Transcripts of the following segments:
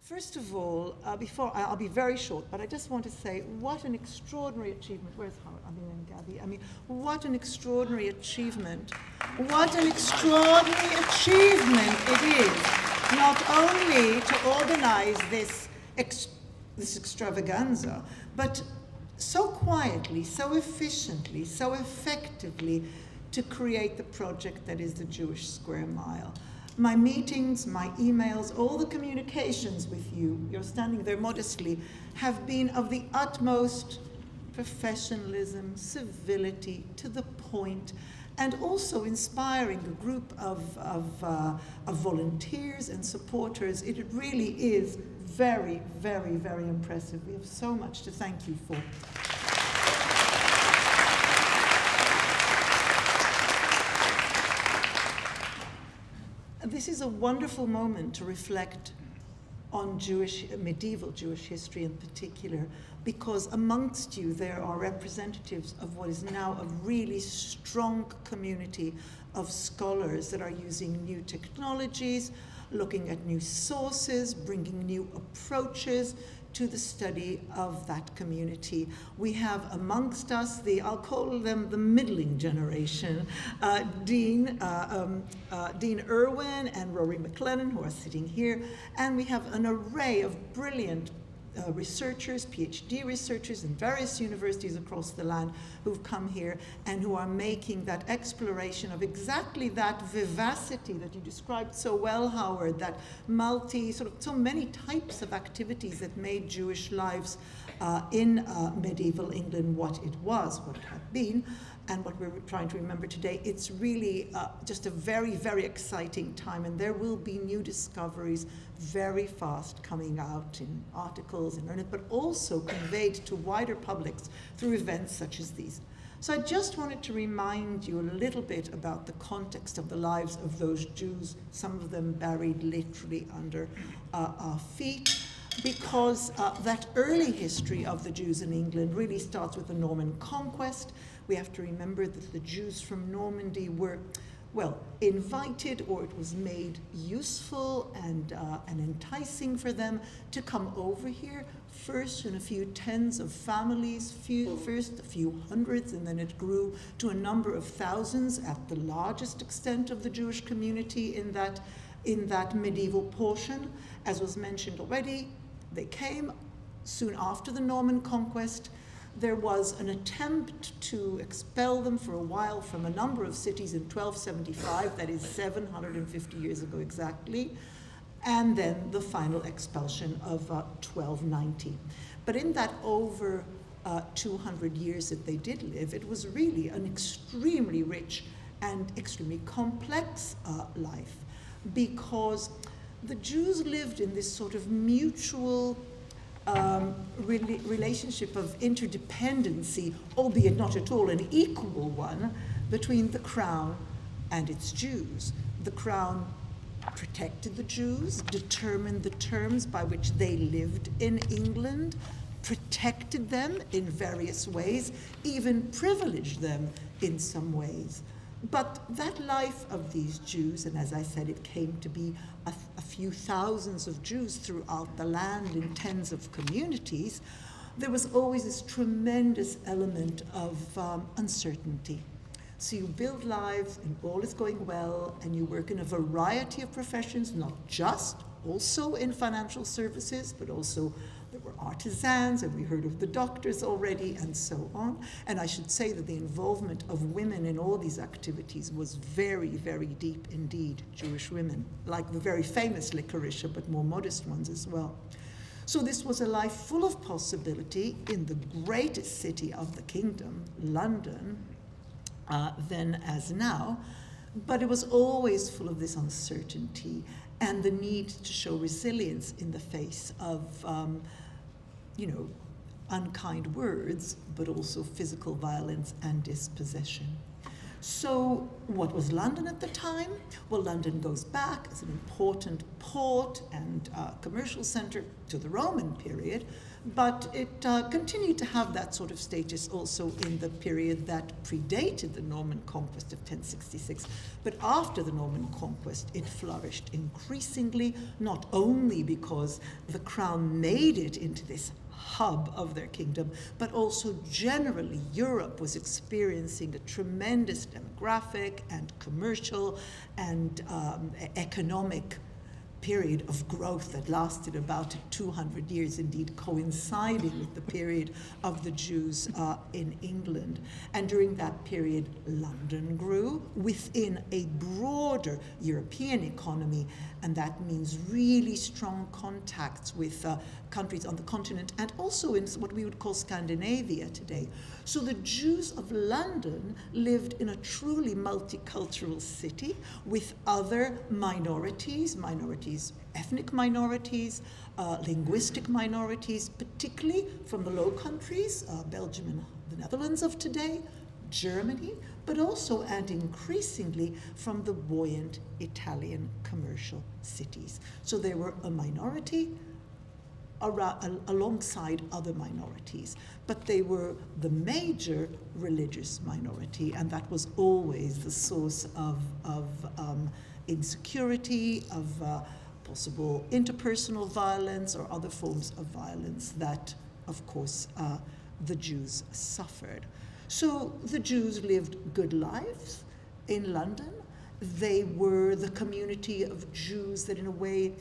First of all, I'll be very short, but I just want to say what an extraordinary achievement. Where's Howard? And Gabby. What an extraordinary achievement. What an extraordinary achievement it is, not only to organize this extravaganza, but so quietly, so efficiently, so effectively to create the project that is the Jewish Square Mile. My meetings, my emails, all the communications with you, you're standing there modestly, have been of the utmost professionalism, civility, to the point, and also inspiring a group of volunteers and supporters. It really is very, very, very impressive. We have so much to thank you for. This is a wonderful moment to reflect on medieval Jewish history in particular, because amongst you there are representatives of what is now a really strong community of scholars that are using new technologies, looking at new sources, bringing new approaches to the study of that community. We have amongst us I'll call them the middling generation, Dean Irwin and Rory McLennan, who are sitting here, and we have an array of brilliant researchers, PhD researchers in various universities across the land who've come here and who are making that exploration of exactly that vivacity that you described so well, Howard, that so many types of activities that made Jewish lives in medieval England what it had been, and what we're trying to remember today. It's really just a very, very exciting time, and there will be new discoveries very fast coming out in articles, in earnest, but also conveyed to wider publics through events such as these. So I just wanted to remind you a little bit about the context of the lives of those Jews, some of them buried literally under our feet, because that early history of the Jews in England really starts with the Norman conquest. We have to remember that the Jews from Normandy were, invited, or it was made useful and enticing for them to come over here, first in a few tens of families, first a few hundreds, and then it grew to a number of thousands at the largest extent of the Jewish community in that medieval portion. As was mentioned already, they came soon after the Norman conquest. There was an attempt to expel them for a while from a number of cities in 1275, that is 750 years ago exactly, and then the final expulsion of 1290. But in that over 200 years that they did live, it was really an extremely rich and extremely complex life, because the Jews lived in this sort of mutual relationship of interdependency, albeit not at all an equal one, between the crown and its Jews. The crown protected the Jews, determined the terms by which they lived in England, protected them in various ways, even privileged them in some ways. But that life of these Jews, and as I said, it came to be a few thousands of Jews throughout the land in tens of communities, there was always this tremendous element of uncertainty. So you build lives and all is going well, and you work in a variety of professions, not just also in financial services, but also there were artisans, and we heard of the doctors already, and so on. And I should say that the involvement of women in all these activities was very, very deep indeed. Jewish women, like the very famous Licarisha, but more modest ones as well. So this was a life full of possibility in the greatest city of the kingdom, London, then as now, but it was always full of this uncertainty and the need to show resilience in the face of, unkind words, but also physical violence and dispossession. So what was London at the time? Well, London goes back as an important port and commercial center to the Roman period, but it continued to have that sort of status also in the period that predated the Norman conquest of 1066. But after the Norman conquest, it flourished increasingly, not only because the crown made it into this hub of their kingdom, but also generally Europe was experiencing a tremendous demographic and commercial and economic period of growth that lasted about 200 years, indeed coinciding with the period of the Jews in England. And during that period, London grew within a broader European economy, and that means really strong contacts with countries on the continent and also in what we would call Scandinavia today. So the Jews of London lived in a truly multicultural city with other minorities, ethnic minorities, linguistic minorities, particularly from the Low Countries, Belgium and the Netherlands of today, Germany, but also and increasingly from the buoyant Italian commercial cities. So they were a minority alongside other minorities, but they were the major religious minority, and that was always the source of insecurity, of possible interpersonal violence or other forms of violence that, of course, the Jews suffered. So the Jews lived good lives in London. They were the community of Jews that, in a way,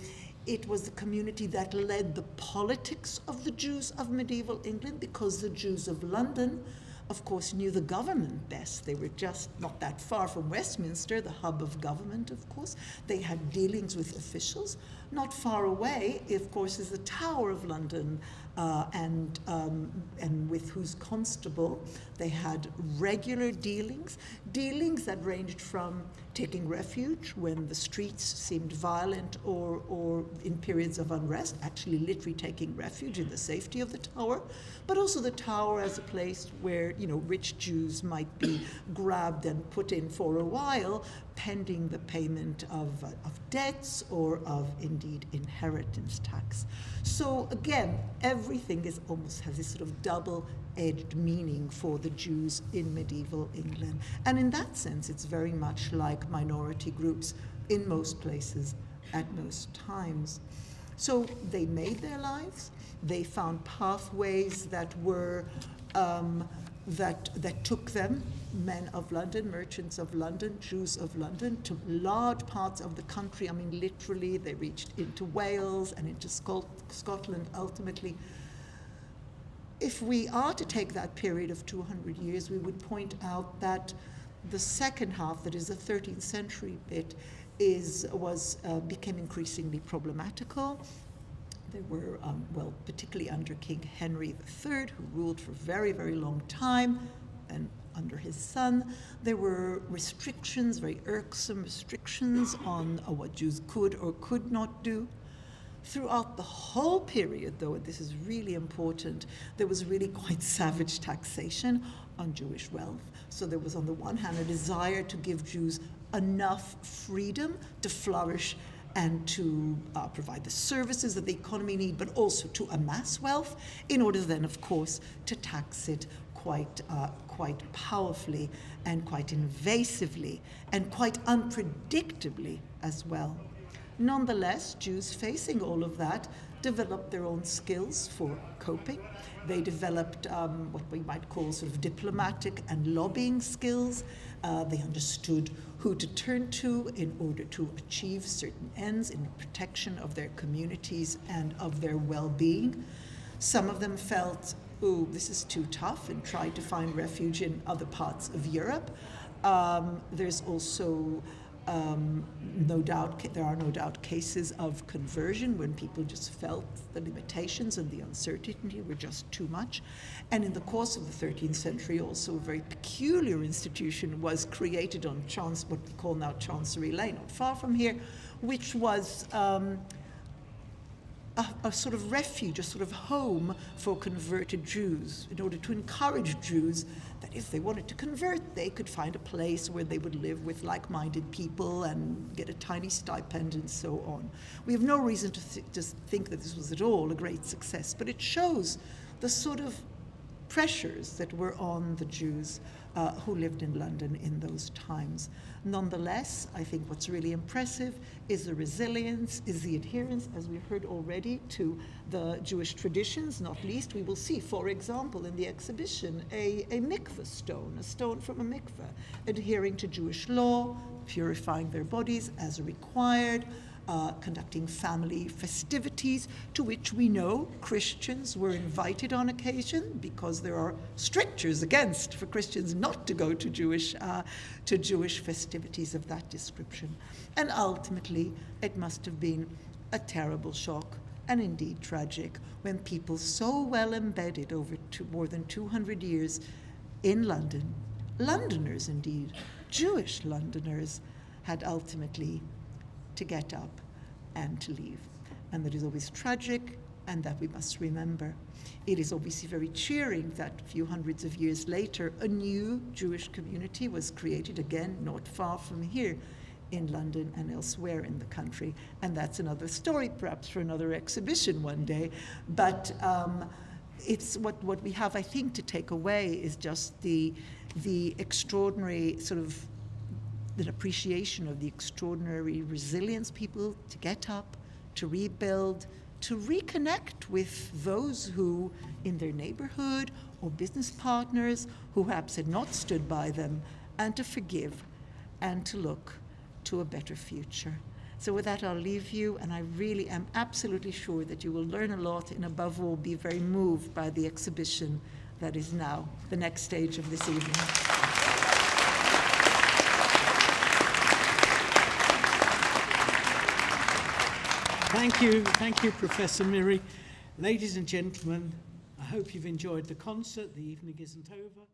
it was the community that led the politics of the Jews of medieval England, because the Jews of London, of course, knew the government best. They were just not that far from Westminster, the hub of government, of course. They had dealings with officials. Not far away, of course, is the Tower of London, and with whose constable they had regular dealings that ranged from taking refuge when the streets seemed violent or in periods of unrest, actually literally taking refuge in the safety of the Tower, but also the Tower as a place where, rich Jews might be grabbed and put in for a while, pending the payment of debts or of, indeed, inheritance tax. So again, everything almost has this sort of double-edged meaning for the Jews in medieval England. And in that sense, it's very much like minority groups in most places at most times. So they made their lives. They found pathways that were that took them, men of London, merchants of London, Jews of London, to large parts of the country. I mean, literally, they reached into Wales and into Scotland ultimately. If we are to take that period of 200 years, we would point out that the second half, that is the 13th century bit, became increasingly problematical. There were, particularly under King Henry III, who ruled for a very, very long time, and under his son, there were restrictions, very irksome restrictions on what Jews could or could not do. Throughout the whole period, though, and this is really important, there was really quite savage taxation on Jewish wealth. So there was, on the one hand, a desire to give Jews enough freedom to flourish and to provide the services that the economy need, but also to amass wealth, in order then, of course, to tax it quite powerfully and quite invasively and quite unpredictably as well. Nonetheless, Jews facing all of that developed their own skills for coping. They developed what we might call sort of diplomatic and lobbying skills. They understood who to turn to in order to achieve certain ends in the protection of their communities and of their well-being. Some of them felt, this is too tough, and tried to find refuge in other parts of Europe. There's also there are no doubt cases of conversion when people just felt the limitations and the uncertainty were just too much. And in the course of the 13th century, also a very peculiar institution was created on what we call now Chancery Lane, not far from here, which was a a sort of refuge, a sort of home for converted Jews, in order to encourage Jews that if they wanted to convert, they could find a place where they would live with like-minded people and get a tiny stipend and so on. We have no reason to think that this was at all a great success, but it shows the sort of pressures that were on the Jews who lived in London in those times. Nonetheless, I think what's really impressive is the resilience, is the adherence, as we've heard already, to the Jewish traditions. Not least, we will see, for example, in the exhibition, a mikveh stone, a stone from a mikveh, adhering to Jewish law, purifying their bodies as required, conducting family festivities, to which we know Christians were invited on occasion, because there are strictures against for Christians not to go to Jewish festivities of that description. And ultimately, it must have been a terrible shock, and indeed tragic, when people so well embedded over more than 200 years in London, Londoners indeed, Jewish Londoners, had ultimately to get up and to leave. And that is always tragic, and that we must remember. It is obviously very cheering that a few hundreds of years later, a new Jewish community was created, again, not far from here in London and elsewhere in the country. And that's another story, perhaps for another exhibition one day. But it's what we have, I think, to take away is just the extraordinary sort of an appreciation of the extraordinary resilience people to get up, to rebuild, to reconnect with those who in their neighborhood or business partners who perhaps had not stood by them, and to forgive and to look to a better future. So with that, I'll leave you, and I really am absolutely sure that you will learn a lot, and above all, be very moved by the exhibition that is now the next stage of this evening. Thank you, Professor Miri. Ladies and gentlemen, I hope you've enjoyed the concert. The evening isn't over.